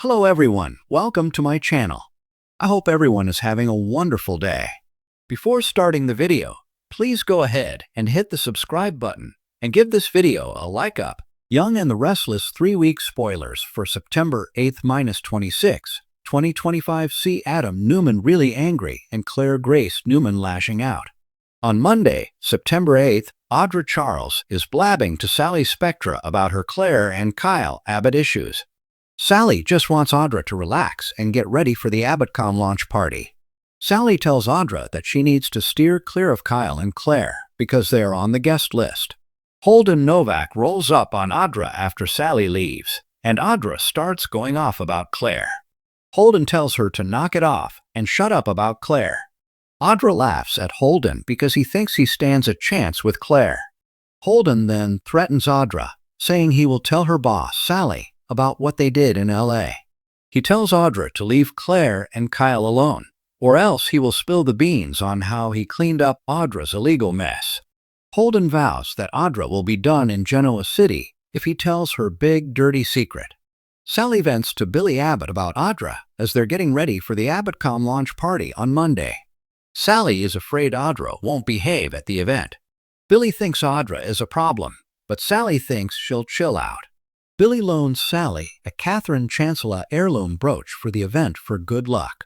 Hello everyone, welcome to my channel. I hope everyone is having a wonderful day. Before starting the video, please go ahead and hit the subscribe button and give this video a like up. Young and the Restless 3-week spoilers for September 8th-26, 2025 see Adam Newman really angry and Claire Grace Newman lashing out. On Monday, September 8th, Audra Charles is blabbing to Sally Spectra about her Claire and Kyle Abbott issues. Sally just wants Audra to relax and get ready for the AbbottCom launch party. Sally tells Audra that she needs to steer clear of Kyle and Claire because they are on the guest list. Holden Novak rolls up on Audra after Sally leaves, and Audra starts going off about Claire. Holden tells her to knock it off and shut up about Claire. Audra laughs at Holden because he thinks he stands a chance with Claire. Holden then threatens Audra, saying he will tell her boss, Sally, about what they did in LA. He tells Audra to leave Claire and Kyle alone, or else he will spill the beans on how he cleaned up Audra's illegal mess. Holden vows that Audra will be done in Genoa City if he tells her big, dirty secret. Sally vents to Billy Abbott about Audra as they're getting ready for the AbbottCom launch party on Monday. Sally is afraid Audra won't behave at the event. Billy thinks Audra is a problem, but Sally thinks she'll chill out. Billy loans Sally a Catherine Chancellor heirloom brooch for the event for good luck.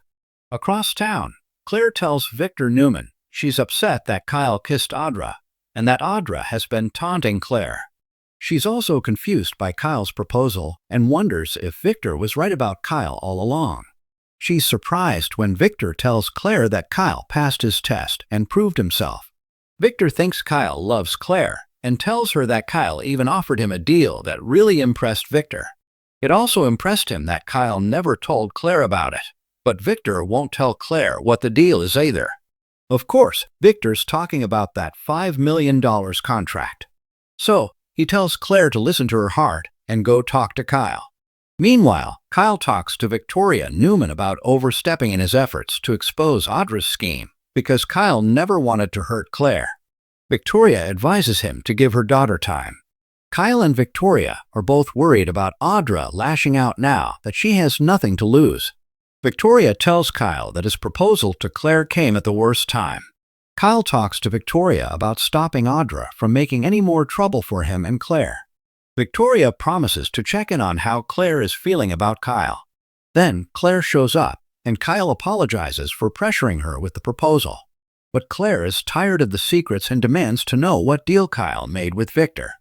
Across town, Claire tells Victor Newman she's upset that Kyle kissed Audra and that Audra has been taunting Claire. She's also confused by Kyle's proposal and wonders if Victor was right about Kyle all along. She's surprised when Victor tells Claire that Kyle passed his test and proved himself. Victor thinks Kyle loves Claire and tells her that Kyle even offered him a deal that really impressed Victor. It also impressed him that Kyle never told Claire about it, but Victor won't tell Claire what the deal is either. Of course, Victor's talking about that $5 million contract. So, he tells Claire to listen to her heart and go talk to Kyle. Meanwhile, Kyle talks to Victoria Newman about overstepping in his efforts to expose Audra's scheme because Kyle never wanted to hurt Claire. Victoria advises him to give her daughter time. Kyle and Victoria are both worried about Audra lashing out now that she has nothing to lose. Victoria tells Kyle that his proposal to Claire came at the worst time. Kyle talks to Victoria about stopping Audra from making any more trouble for him and Claire. Victoria promises to check in on how Claire is feeling about Kyle. Then Claire shows up, and Kyle apologizes for pressuring her with the proposal. But Claire is tired of the secrets and demands to know what deal Kyle made with Victor.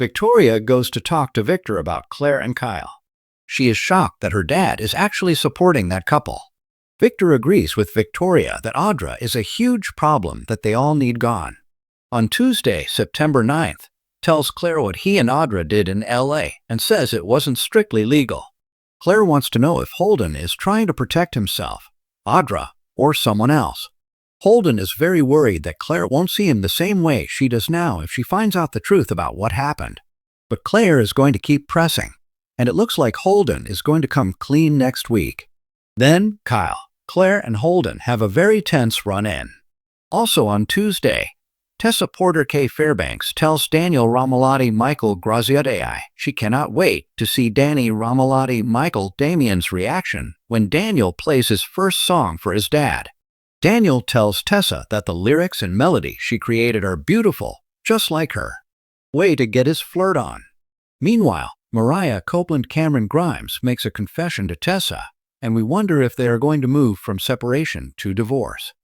Victoria goes to talk to Victor about Claire and Kyle. She is shocked that her dad is actually supporting that couple. Victor agrees with Victoria that Audra is a huge problem that they all need gone. On Tuesday, September 9th, tells Claire what he and Audra did in LA and says it wasn't strictly legal. Claire wants to know if Holden is trying to protect himself, Audra, or someone else. Holden is very worried that Claire won't see him the same way she does now if she finds out the truth about what happened. But Claire is going to keep pressing, and it looks like Holden is going to come clean next week. Then Kyle, Claire, and Holden have a very tense run-in. Also on Tuesday, Tessa Porter K. Fairbanks tells Daniel Romolotti Michael Graziadei she cannot wait to see Danny Romolotti Michael Damian's reaction when Daniel plays his first song for his dad. Daniel tells Tessa that the lyrics and melody she created are beautiful, just like her. Way to get his flirt on. Meanwhile, Mariah Copeland Cameron Grimes makes a confession to Tessa, and we wonder if they are going to move from separation to divorce.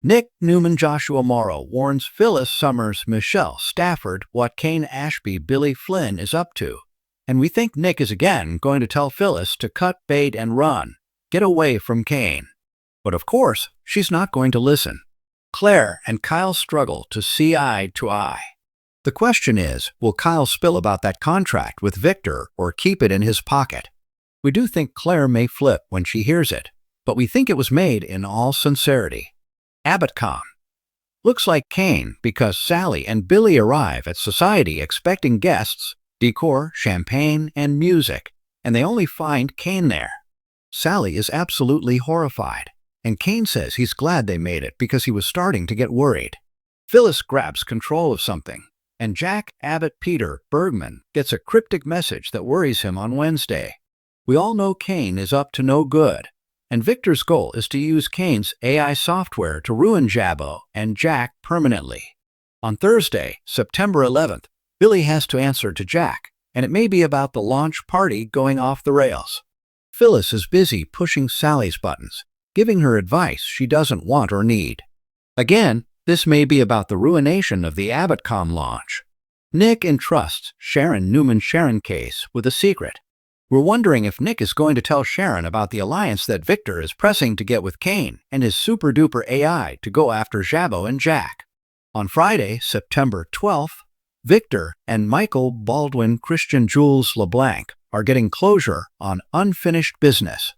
Nick Newman Joshua Morrow warns Phyllis Summers Michelle Stafford what Kane Ashby Billy Flynn is up to, and we think Nick is again going to tell Phyllis to cut bait and run, get away from Kane. But of course, she's not going to listen. Claire and Kyle struggle to see eye to eye. The question is, will Kyle spill about that contract with Victor or keep it in his pocket? We do think Claire may flip when she hears it, but we think it was made in all sincerity. AbbottCom. Looks like Kane because Sally and Billy arrive at Society expecting guests, decor, champagne, and music, and they only find Kane there. Sally is absolutely horrified, and Kane says he's glad they made it because he was starting to get worried. Phyllis grabs control of something, and Jack Abbott Peter Bergman gets a cryptic message that worries him on Wednesday. We all know Kane is up to no good, and Victor's goal is to use Kane's AI software to ruin Jabbo and Jack permanently. On Thursday, September 11th, Billy has to answer to Jack, and it may be about the launch party going off the rails. Phyllis is busy pushing Sally's buttons, giving her advice she doesn't want or need. Again, this may be about the ruination of the Abbott.com launch. Nick entrusts Sharon Newman-Sharon case with a secret. We're wondering if Nick is going to tell Sharon about the alliance that Victor is pressing to get with Kane and his super-duper AI to go after Jabbo and Jack. On Friday, September 12th, Victor and Michael Baldwin Christian Jules LeBlanc are getting closure on unfinished business.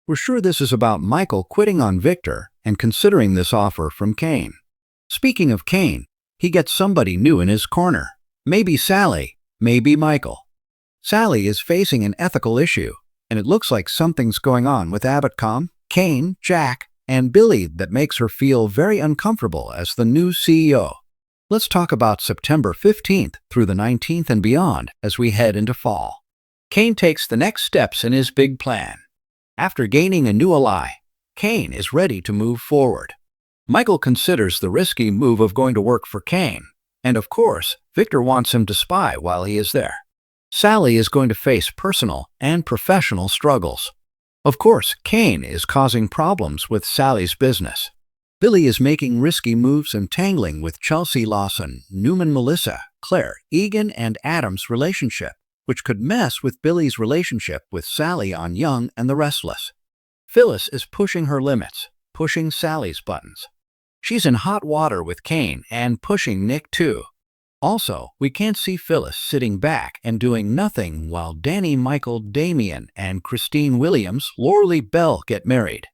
We're sure this is about Michael quitting on Victor and considering this offer from Kane. Speaking of Kane, he gets somebody new in his corner. Maybe Sally, maybe Michael. Sally is facing an ethical issue, and it looks like something's going on with Abbott.com, Kane, Jack, and Billy that makes her feel very uncomfortable as the new CEO. Let's talk about September 15th through the 19th and beyond as we head into fall. Kane takes the next steps in his big plan. After gaining a new ally, Kane is ready to move forward. Michael considers the risky move of going to work for Kane, and of course, Victor wants him to spy while he is there. Sally is going to face personal and professional struggles. Of course, Kane is causing problems with Sally's business. Billy is making risky moves and tangling with Chelsea Lawson, Newman Melissa, Claire, Egan, and Adam's relationship, which could mess with Billy's relationship with Sally on Young and the Restless. Phyllis is pushing her limits, pushing Sally's buttons. She's in hot water with Kane and pushing Nick too. Also, we can't see Phyllis sitting back and doing nothing while Danny Michael Damian and Christine Williams Lorelei Bell get married.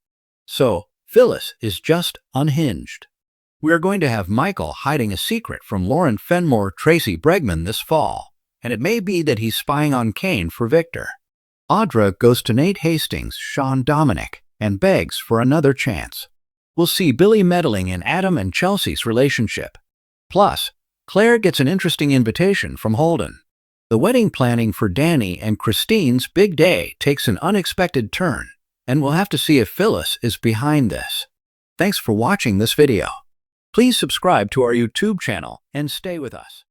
So, Phyllis is just unhinged. We are going to have Michael hiding a secret from Lauren Fenmore Tracy Bregman this fall, and it may be that he's spying on Kane for Victor. Audra goes to Nate Hastings' Sean Dominic and begs for another chance. We'll see Billy meddling in Adam and Chelsea's relationship. Plus, Claire gets an interesting invitation from Holden. The wedding planning for Danny and Christine's big day takes an unexpected turn, and we'll have to see if Phyllis is behind this. Thanks for watching this video. Please subscribe to our YouTube channel and stay with us.